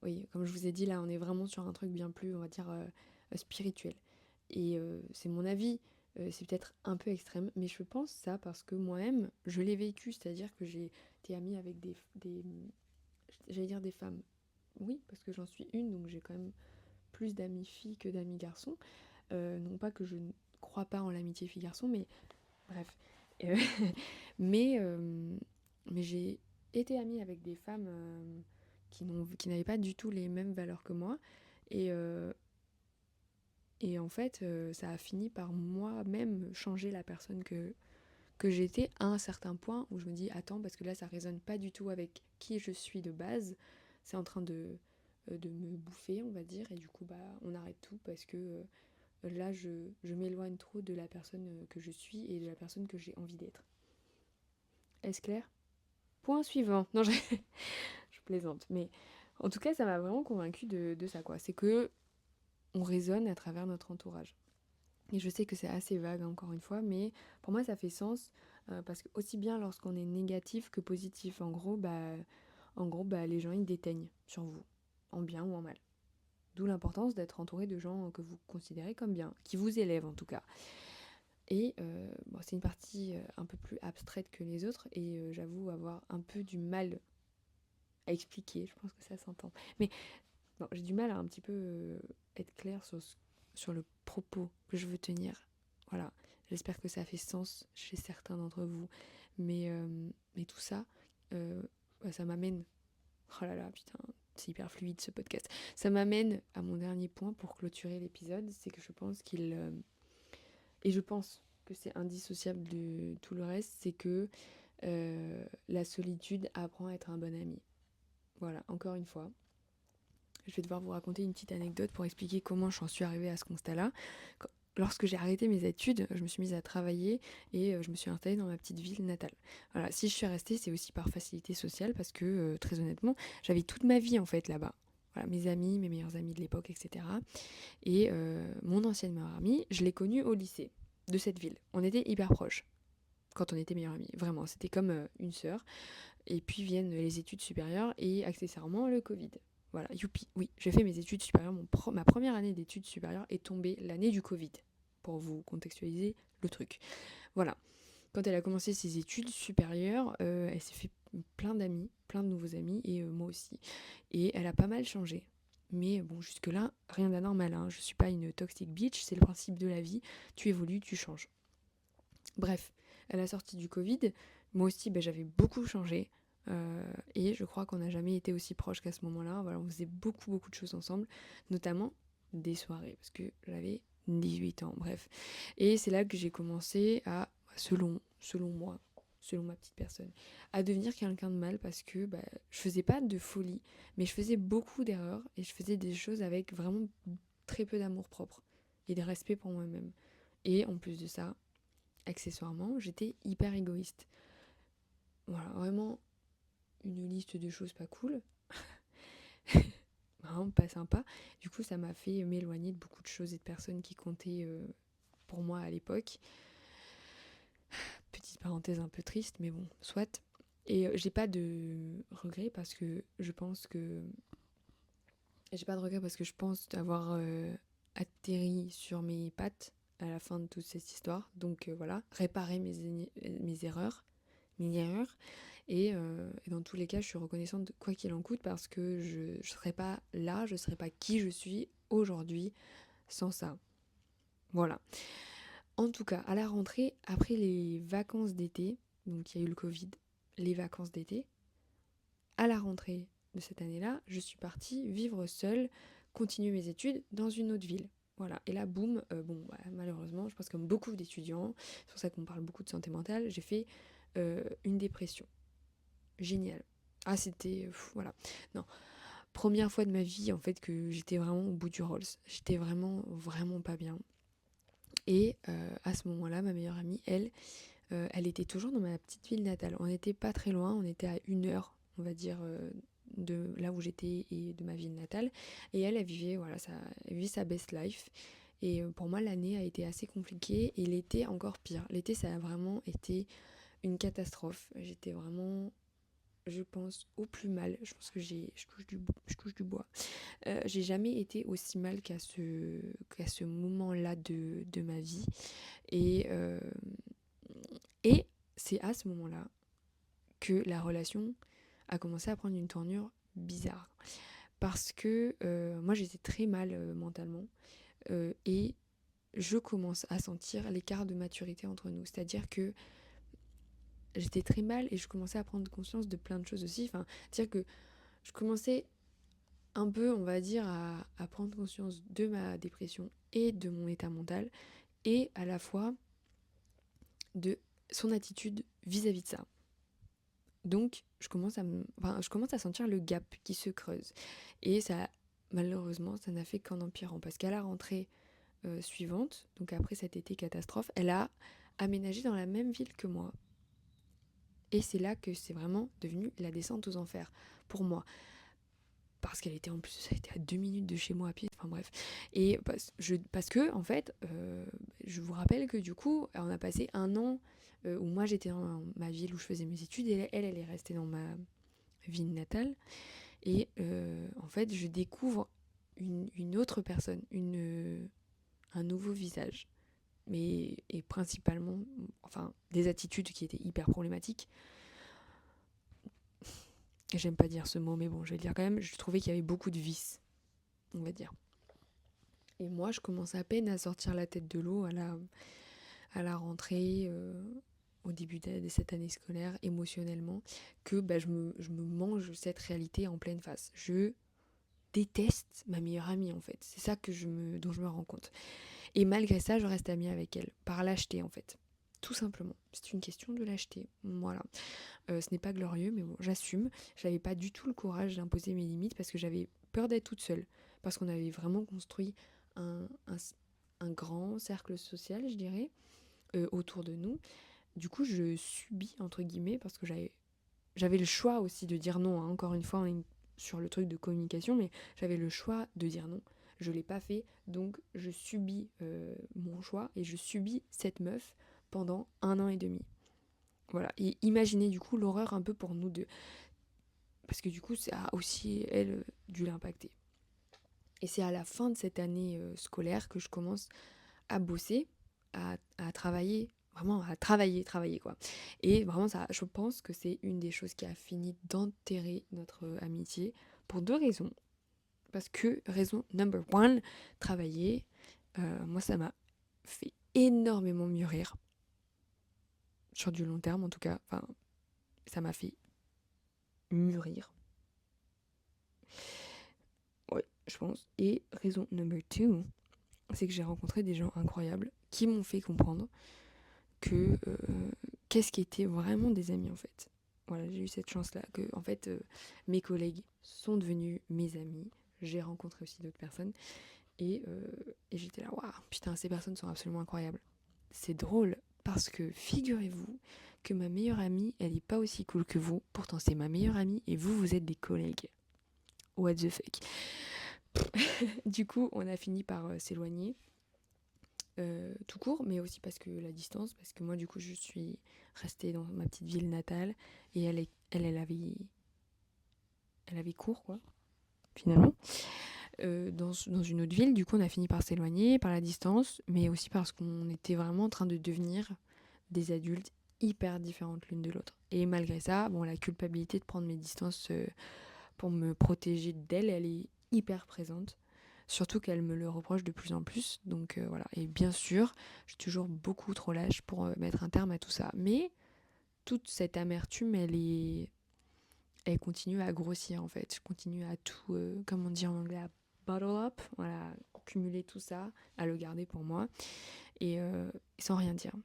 Oui, comme je vous ai dit, là, on est vraiment sur un truc bien plus, on va dire, spirituel. Et c'est mon avis, c'est peut-être un peu extrême, mais je pense ça parce que moi-même, je l'ai vécu, c'est-à-dire que j'ai été amie avec j'allais dire des femmes. Oui, parce que j'en suis une, donc j'ai quand même plus d'amis filles que d'amis garçons. Non pas que je ne crois pas en l'amitié fille-garçon, mais bref. Euh, mais mais j'ai été amie avec des femmes qui n'avaient pas du tout les mêmes valeurs que moi. Et, euh, et en fait, ça a fini par moi-même changer la personne que j'étais à un certain point où je me dis attends, parce que là ça résonne pas du tout avec qui je suis de base. C'est en train de me bouffer, on va dire. Et du coup, on arrête tout parce que là je m'éloigne trop de la personne que je suis et de la personne que j'ai envie d'être. Est-ce clair? Point suivant. Non, je plaisante. Mais en tout cas, ça m'a vraiment convaincue de ça, quoi. C'est que on résonne à travers notre entourage. Et je sais que c'est assez vague, encore une fois, mais pour moi, ça fait sens. Parce que aussi bien lorsqu'on est négatif que positif, en gros, les gens, ils déteignent sur vous, en bien ou en mal. D'où l'importance d'être entouré de gens que vous considérez comme bien, qui vous élèvent en tout cas. Et c'est une partie un peu plus abstraite que les autres, et j'avoue avoir un peu du mal à expliquer, je pense que ça s'entend. Mais bon, j'ai du mal à un petit peu être claire sur le propos que je veux tenir. Voilà, j'espère que ça fait sens chez certains d'entre vous. Mais tout ça, ça m'amène... Oh là là, putain, c'est hyper fluide ce podcast. Ça m'amène à mon dernier point pour clôturer l'épisode, c'est que je pense qu'il... et je pense que c'est indissociable de tout le reste, c'est que la solitude apprend à être un bon ami. Voilà, encore une fois. Je vais devoir vous raconter une petite anecdote pour expliquer comment j'en suis arrivée à ce constat-là. Lorsque j'ai arrêté mes études, je me suis mise à travailler et je me suis installée dans ma petite ville natale. Voilà, si je suis restée, c'est aussi par facilité sociale parce que, très honnêtement, j'avais toute ma vie en fait là-bas. Voilà, mes amis, mes meilleurs amis de l'époque, etc. Et mon ancienne meilleure amie, je l'ai connue au lycée de cette ville. On était hyper proches quand on était meilleure amie. Vraiment, c'était comme une sœur. Et puis viennent les études supérieures et accessoirement le Covid. Voilà, youpi, oui, j'ai fait mes études supérieures. Ma première année d'études supérieures est tombée l'année du Covid, pour vous contextualiser le truc. Voilà, quand elle a commencé ses études supérieures, elle s'est fait plein d'amis, plein de nouveaux amis, et moi aussi. Et elle a pas mal changé. Mais bon, jusque-là, rien d'anormal, hein. Je suis pas une toxic bitch, c'est le principe de la vie. Tu évolues, tu changes. Bref, à la sortie du Covid, moi aussi, j'avais beaucoup changé. Et je crois qu'on n'a jamais été aussi proches qu'à ce moment-là. Voilà, on faisait beaucoup, beaucoup de choses ensemble, notamment des soirées, parce que j'avais 18 ans, bref. Et c'est là que j'ai commencé à, selon moi, selon ma petite personne, à devenir quelqu'un de mal parce que je faisais pas de folie, mais je faisais beaucoup d'erreurs et je faisais des choses avec vraiment très peu d'amour propre et de respect pour moi-même. Et en plus de ça, accessoirement, j'étais hyper égoïste. Voilà, vraiment une liste de choses pas cool, vraiment pas sympa. Du coup, ça m'a fait m'éloigner de beaucoup de choses et de personnes qui comptaient pour moi à l'époque. Petite parenthèse un peu triste, mais bon, soit. Et j'ai pas de regrets parce que je pense que... J'ai pas de regrets parce que je pense avoir atterri sur mes pattes à la fin de toute cette histoire. Donc voilà, réparer mes erreurs, et dans tous les cas, je suis reconnaissante de quoi qu'il en coûte parce que je ne serais pas là, je ne serais pas qui je suis aujourd'hui sans ça. Voilà. En tout cas, à la rentrée, après les vacances d'été, donc il y a eu le Covid, les vacances d'été, à la rentrée de cette année-là, je suis partie vivre seule, continuer mes études dans une autre ville. Voilà, et là, boum, malheureusement, je pense comme beaucoup d'étudiants, c'est pour ça qu'on parle beaucoup de santé mentale, j'ai fait une dépression. Génial. Ah, c'était... voilà. Non. Première fois de ma vie, en fait, que j'étais vraiment au bout du Rolls. J'étais vraiment, vraiment pas bien. Et à ce moment-là, ma meilleure amie, elle était toujours dans ma petite ville natale. On n'était pas très loin, on était à 1 heure, on va dire, de là où j'étais et de ma ville natale. Et elle vivait, voilà, elle vivait sa best life. Et pour moi, l'année a été assez compliquée et l'été encore pire. L'été, ça a vraiment été une catastrophe. J'étais vraiment, je pense, au plus mal. Je pense que je touche du bois. J'ai jamais été aussi mal qu'à ce moment-là de ma vie. Et, euh, et c'est à ce moment-là que la relation a commencé à prendre une tournure bizarre. Parce que moi, j'étais très mal mentalement. Et je commence à sentir l'écart de maturité entre nous. C'est-à-dire que j'étais très mal et je commençais à prendre conscience de plein de choses aussi. Enfin, c'est-à-dire que je commençais un peu, on va dire, à prendre conscience de ma dépression et de mon état mental et à la fois de son attitude vis-à-vis de ça. Donc, je commence à sentir le gap qui se creuse. Et ça, malheureusement, ça n'a fait qu'en empirant. Parce qu'à la rentrée suivante, donc après cet été catastrophe, elle a aménagé dans la même ville que moi. Et c'est là que c'est vraiment devenu la descente aux enfers pour moi. Parce qu'elle était en plus, ça a été à 2 minutes de chez moi à pied, enfin bref. Et parce que, en fait, je vous rappelle que du coup, on a passé un an où moi j'étais dans ma ville où je faisais mes études et elle est restée dans ma ville natale. Et en fait, je découvre une autre personne, un nouveau visage. Et principalement, enfin, des attitudes qui étaient hyper problématiques. J'aime pas dire ce mot, mais bon, je vais le dire quand même. Je trouvais qu'il y avait beaucoup de vices, on va dire. Et moi, je commence à peine à sortir la tête de l'eau à la rentrée, au début de cette année scolaire, émotionnellement, que je me mange cette réalité en pleine face. Je déteste ma meilleure amie, en fait. C'est ça dont je me rends compte. Et malgré ça, je reste amie avec elle, par lâcheté, en fait. Tout simplement. C'est une question de lâcheté. Voilà. Ce n'est pas glorieux, mais bon, j'assume. J'avais pas du tout le courage d'imposer mes limites parce que j'avais peur d'être toute seule. Parce qu'on avait vraiment construit un, un, un grand cercle social, je dirais, autour de nous. Du coup, je subis, entre guillemets, parce que j'avais le choix aussi de dire non. Hein. Encore une fois, on est sur le truc de communication, mais j'avais le choix de dire non. Je l'ai pas fait, donc je subis mon choix et je subis cette meuf pendant 1 an et demi. Voilà, et imaginez du coup l'horreur un peu pour nous deux. Parce que du coup, ça a aussi, elle, dû l'impacter. Et c'est à la fin de cette année scolaire que je commence à bosser, à travailler, vraiment à travailler quoi. Et vraiment, ça, je pense que c'est une des choses qui a fini d'enterrer notre amitié pour 2 raisons. Parce que, raison number one, travailler, moi ça m'a fait énormément mûrir. Sur du long terme en tout cas, enfin, ça m'a fait mûrir. Ouais, je pense. Et raison number two, c'est que j'ai rencontré des gens incroyables qui m'ont fait comprendre que qu'est-ce qui était vraiment des amis en fait. Voilà, j'ai eu cette chance-là, que en fait mes collègues sont devenus mes amis. J'ai rencontré aussi d'autres personnes et j'étais là, waouh, putain, ces personnes sont absolument incroyables. C'est drôle parce que figurez-vous que ma meilleure amie, elle est pas aussi cool que vous. Pourtant, c'est ma meilleure amie et vous, vous êtes des collègues. What the fuck. Du coup, on a fini par s'éloigner. Tout court, mais aussi parce que la distance, parce que moi du coup je suis restée dans ma petite ville natale et elle avait cours quoi, finalement, dans une autre ville. Du coup on a fini par s'éloigner par la distance, mais aussi parce qu'on était vraiment en train de devenir des adultes hyper différentes l'une de l'autre. Et malgré ça, bon, la culpabilité de prendre mes distances pour me protéger d'elle, elle est hyper présente. Surtout qu'elle me le reproche de plus en plus. Donc voilà. Et bien sûr, je suis toujours beaucoup trop lâche pour mettre un terme à tout ça. Mais toute cette amertume, elle continue à grossir en fait. Je continue à tout, comme on dit en anglais, à bottle up. Voilà, cumuler tout ça, à le garder pour moi. Et sans rien dire.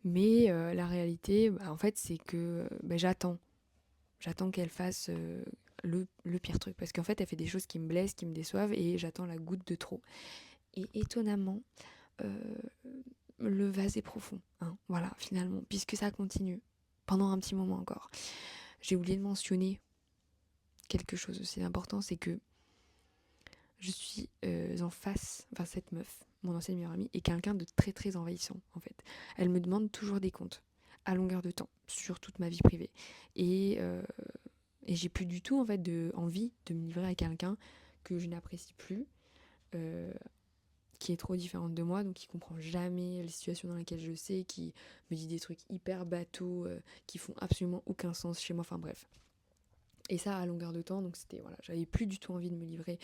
Mais la réalité, en fait, c'est que j'attends. J'attends qu'elle fasse le pire truc. Parce qu'en fait, elle fait des choses qui me blessent, qui me déçoivent, et j'attends la goutte de trop. Et étonnamment, le vase est profond. Hein, voilà, finalement, puisque ça continue pendant un petit moment encore. J'ai oublié de mentionner quelque chose aussi d'important, c'est que je suis en face, enfin cette meuf, mon ancienne meilleure amie, est quelqu'un de très très envahissant en fait. Elle me demande toujours des comptes, à longueur de temps, sur toute ma vie privée. Et, euh, et j'ai plus du tout en fait envie de me livrer à quelqu'un que je n'apprécie plus, euh, qui est trop différente de moi, donc qui comprend jamais les situations dans lesquelles je sais, qui me dit des trucs hyper bateaux, qui font absolument aucun sens chez moi, enfin bref. Et ça à longueur de temps, donc c'était voilà, j'avais plus du tout envie de me livrer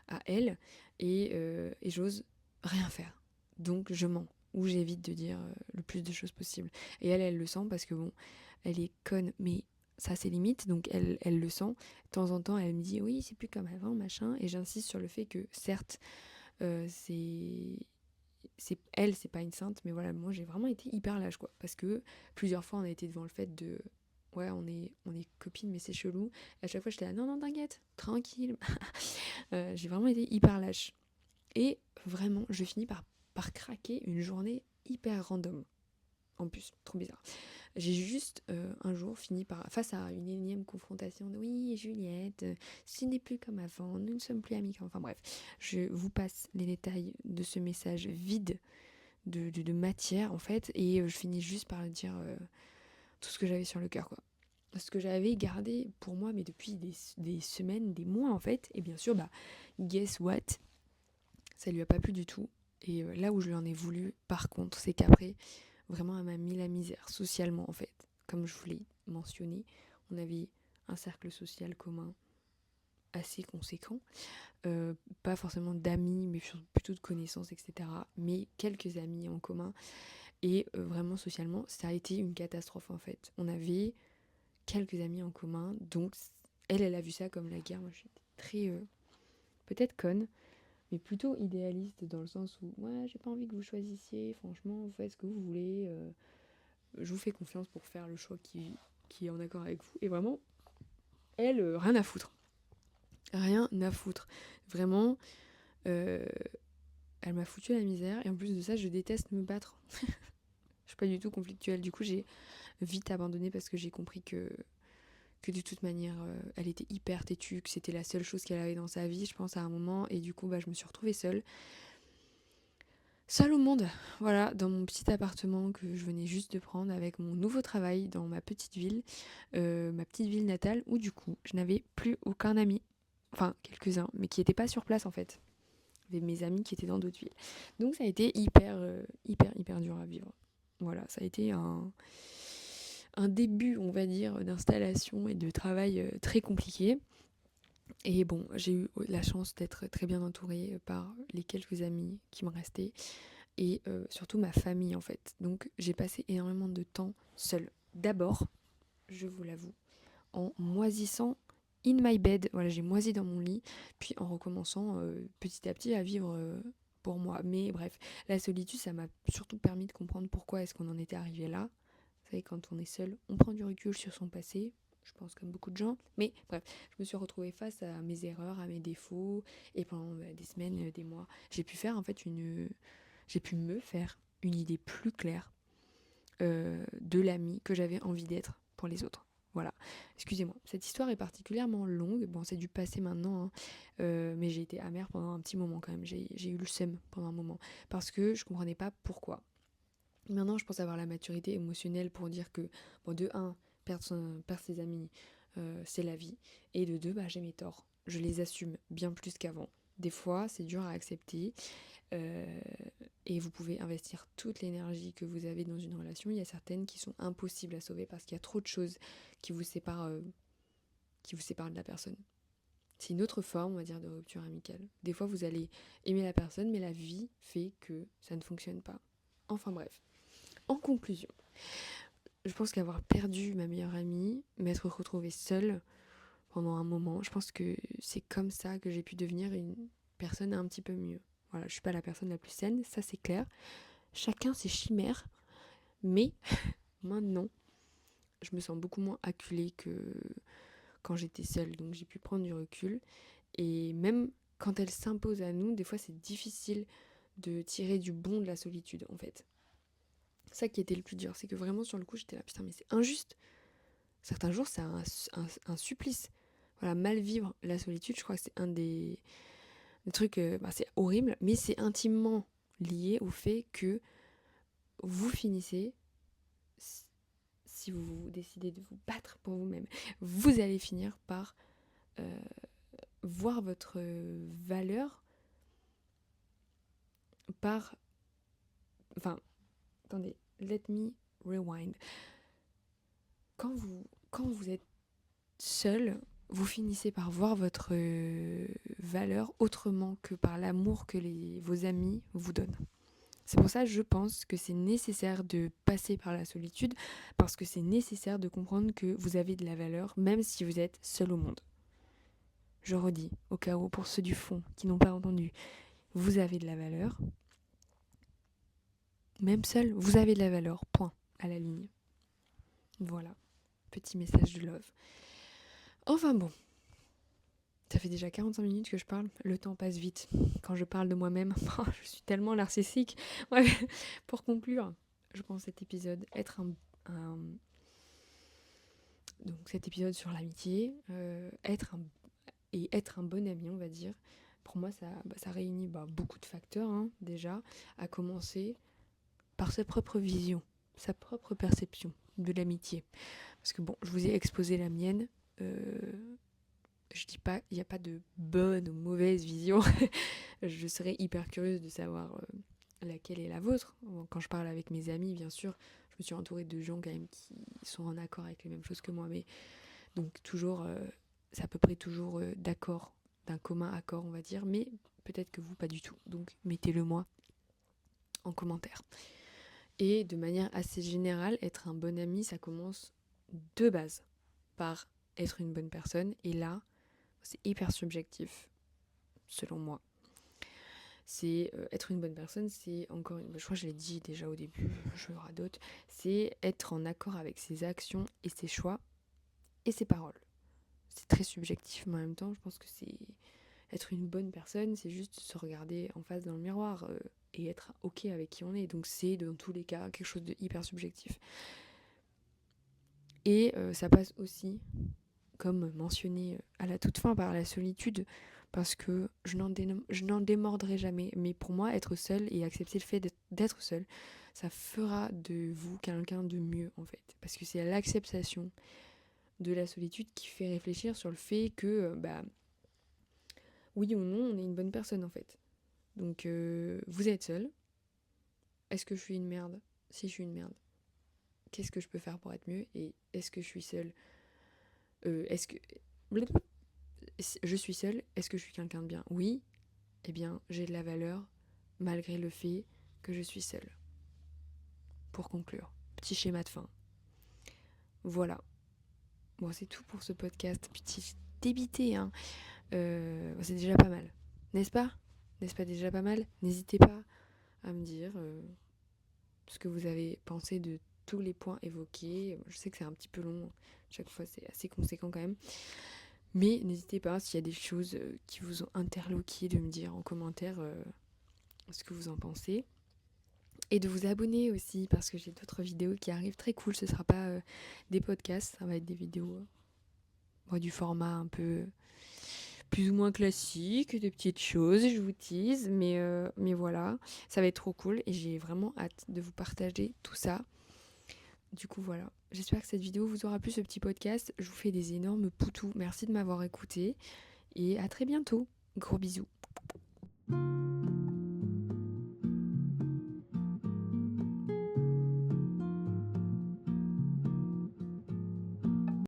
à elle et j'ose rien faire. Donc je mens ou j'évite de dire le plus de choses possible. Et elle le sent parce que bon, elle est conne, mais ça c'est limite, donc elle le sent. De temps en temps, elle me dit oui, c'est plus comme avant, machin, et j'insiste sur le fait que certes, c'est pas une sainte, mais voilà, moi j'ai vraiment été hyper lâche quoi, parce que plusieurs fois on a été devant le fait de ouais, on est copines, mais c'est chelou. Et à chaque fois, j'étais là, non, non, t'inquiète, tranquille. J'ai vraiment été hyper lâche. Et vraiment, je finis par craquer une journée hyper random. En plus, trop bizarre. J'ai juste un jour fini face à une énième confrontation de oui, Juliette, ce n'est plus comme avant, nous ne sommes plus amis. Enfin bref, je vous passe les détails de ce message vide de matière en fait, et je finis juste par dire tout ce que j'avais sur le cœur quoi. Ce que j'avais gardé pour moi, mais depuis des semaines, des mois en fait. Et bien sûr, bah, guess what? Ça lui a pas plu du tout. Et là où je lui en ai voulu, par contre, c'est qu'après, vraiment, elle m'a mis la misère socialement en fait. Comme je vous l'ai mentionné, on avait un cercle social commun assez conséquent. Pas forcément d'amis, mais plutôt de connaissances, etc. Mais quelques amis en commun. Et vraiment, socialement, ça a été une catastrophe en fait. On avait quelques amis en commun, donc elle a vu ça comme la guerre. Moi, je suis très, peut-être conne, mais plutôt idéaliste dans le sens où, ouais, j'ai pas envie que vous choisissiez, franchement, vous faites ce que vous voulez, je vous fais confiance pour faire le choix qui est en accord avec vous. Et vraiment, elle, rien à foutre. Rien à foutre. Vraiment, euh, elle m'a foutu la misère, et en plus de ça, je déteste me battre. Je suis pas du tout conflictuelle, du coup, j'ai vite abandonné parce que j'ai compris que de toute manière, elle était hyper têtue, que c'était la seule chose qu'elle avait dans sa vie, je pense, à un moment. Et du coup, bah, je me suis retrouvée seule. Seule au monde, voilà, dans mon petit appartement que je venais juste de prendre avec mon nouveau travail dans ma petite ville natale, où du coup, je n'avais plus aucun ami. Enfin, quelques-uns, mais qui n'étaient pas sur place en fait. Il y avait mes amis qui étaient dans d'autres villes. Donc ça a été hyper dur à vivre. Voilà, ça a été un début, on va dire, d'installation et de travail très compliqué. Et bon, j'ai eu la chance d'être très bien entourée par les quelques amis qui me restaient et surtout ma famille en fait. Donc j'ai passé énormément de temps seule. D'abord, je vous l'avoue, en moisissant in my bed. Voilà, j'ai moisi dans mon lit, puis en recommençant petit à petit à vivre pour moi. Mais bref, la solitude, ça m'a surtout permis de comprendre pourquoi est-ce qu'on en était arrivé là. Vous savez, quand on est seul, on prend du recul sur son passé, je pense comme beaucoup de gens. Mais bref, je me suis retrouvée face à mes erreurs, à mes défauts, et pendant des semaines, des mois, j'ai pu me faire une idée plus claire de l'ami que j'avais envie d'être pour les autres. Voilà, excusez-moi. Cette histoire est particulièrement longue. Bon, c'est du passé maintenant, hein. Mais j'ai été amère pendant un petit moment quand même. J'ai eu le seum pendant un moment parce que je comprenais pas pourquoi. Maintenant, je pense avoir la maturité émotionnelle pour dire que, bon, de un, perdre ses amis, c'est la vie. Et de deux, bah, j'ai mes torts. Je les assume bien plus qu'avant. Des fois, c'est dur à accepter. euh, et vous pouvez investir toute l'énergie que vous avez dans une relation. Il y a certaines qui sont impossibles à sauver parce qu'il y a trop de choses qui vous séparent de la personne. C'est une autre forme, on va dire, de rupture amicale. Des fois, vous allez aimer la personne, mais la vie fait que ça ne fonctionne pas. Enfin bref. En conclusion, je pense qu'avoir perdu ma meilleure amie, m'être retrouvée seule pendant un moment, je pense que c'est comme ça que j'ai pu devenir une personne un petit peu mieux. Voilà, je suis pas la personne la plus saine, ça c'est clair. Chacun ses chimères, mais maintenant, je me sens beaucoup moins acculée que quand j'étais seule, donc j'ai pu prendre du recul. Et même quand elle s'impose à nous, des fois c'est difficile de tirer du bon de la solitude en fait. Ça qui était le plus dur, c'est que vraiment sur le coup j'étais là, putain mais c'est injuste. Certains jours c'est un supplice. Voilà, mal vivre la solitude, je crois que c'est un des trucs, c'est horrible, mais c'est intimement lié au fait que vous finissez, si vous décidez de vous battre pour vous-même, vous allez finir par voir votre valeur par... Enfin, attendez, let me rewind. Quand vous êtes seul, vous finissez par voir votre valeur autrement que par l'amour que vos amis vous donnent. C'est pour ça que je pense que c'est nécessaire de passer par la solitude, parce que c'est nécessaire de comprendre que vous avez de la valeur, même si vous êtes seul au monde. Je redis, au cas où, pour ceux du fond qui n'ont pas entendu, vous avez de la valeur. Même seul, vous avez de la valeur, point, à la ligne. Voilà, petit message de love. Enfin bon, ça fait déjà 45 minutes que je parle, le temps passe vite. Quand je parle de moi-même, je suis tellement narcissique. Ouais, pour conclure, je pense cet épisode être donc cet épisode sur l'amitié, être un bon ami, on va dire. Pour moi, ça réunit beaucoup de facteurs, déjà, à commencer par sa propre vision, sa propre perception de l'amitié. Parce que bon, je vous ai exposé la mienne. Je dis pas, il n'y a pas de bonne ou mauvaise vision. Je serais hyper curieuse de savoir laquelle est la vôtre. Quand je parle avec mes amis, bien sûr, je me suis entourée de gens quand même qui sont en accord avec les mêmes choses que moi. Mais donc toujours, c'est à peu près toujours d'accord, d'un commun accord, on va dire. Mais peut-être que vous, pas du tout. Donc mettez-le moi en commentaire. Et de manière assez générale, être un bon ami, ça commence de base par être une bonne personne. Et là, c'est hyper subjectif, selon moi. C'est être une bonne personne, c'est je crois que je l'ai dit déjà au début, je le radote, c'est être en accord avec ses actions et ses choix et ses paroles. C'est très subjectif, mais en même temps, je pense que c'est être une bonne personne, c'est juste se regarder en face dans le miroir et être ok avec qui on est. Donc c'est dans tous les cas quelque chose de hyper subjectif. Et ça passe aussi, comme mentionné à la toute fin, par la solitude, parce que je n'en démordrai jamais. Mais pour moi, être seul et accepter le fait d'être seul, ça fera de vous quelqu'un de mieux, en fait. Parce que c'est l'acceptation de la solitude qui fait réfléchir sur le fait que, oui ou non, on est une bonne personne, en fait. Donc, vous êtes seul. Est-ce que je suis une merde? Si je suis une merde, qu'est-ce que je peux faire pour être mieux? Et est-ce que je suis seule? Est-ce que... Je suis seule, est-ce que je suis quelqu'un de bien? Oui, eh bien, j'ai de la valeur malgré le fait que je suis seule. Pour conclure, petit schéma de fin. Voilà. Bon, c'est tout pour ce podcast. Petit débité, c'est déjà pas mal. N'est-ce pas? N'est-ce pas déjà pas mal? N'hésitez pas à me dire ce que vous avez pensé de tous les points évoqués. Je sais que c'est un petit peu long. Chaque fois, c'est assez conséquent quand même. Mais n'hésitez pas, s'il y a des choses qui vous ont interloqué, de me dire en commentaire ce que vous en pensez. Et de vous abonner aussi, parce que j'ai d'autres vidéos qui arrivent très cool. Ce ne sera pas des podcasts, ça va être des vidéos du format un peu plus ou moins classique, des petites choses, je vous tease. Mais voilà, ça va être trop cool et j'ai vraiment hâte de vous partager tout ça. Du coup, voilà. J'espère que cette vidéo vous aura plu, ce petit podcast. Je vous fais des énormes poutous. Merci de m'avoir écouté. Et à très bientôt. Gros bisous.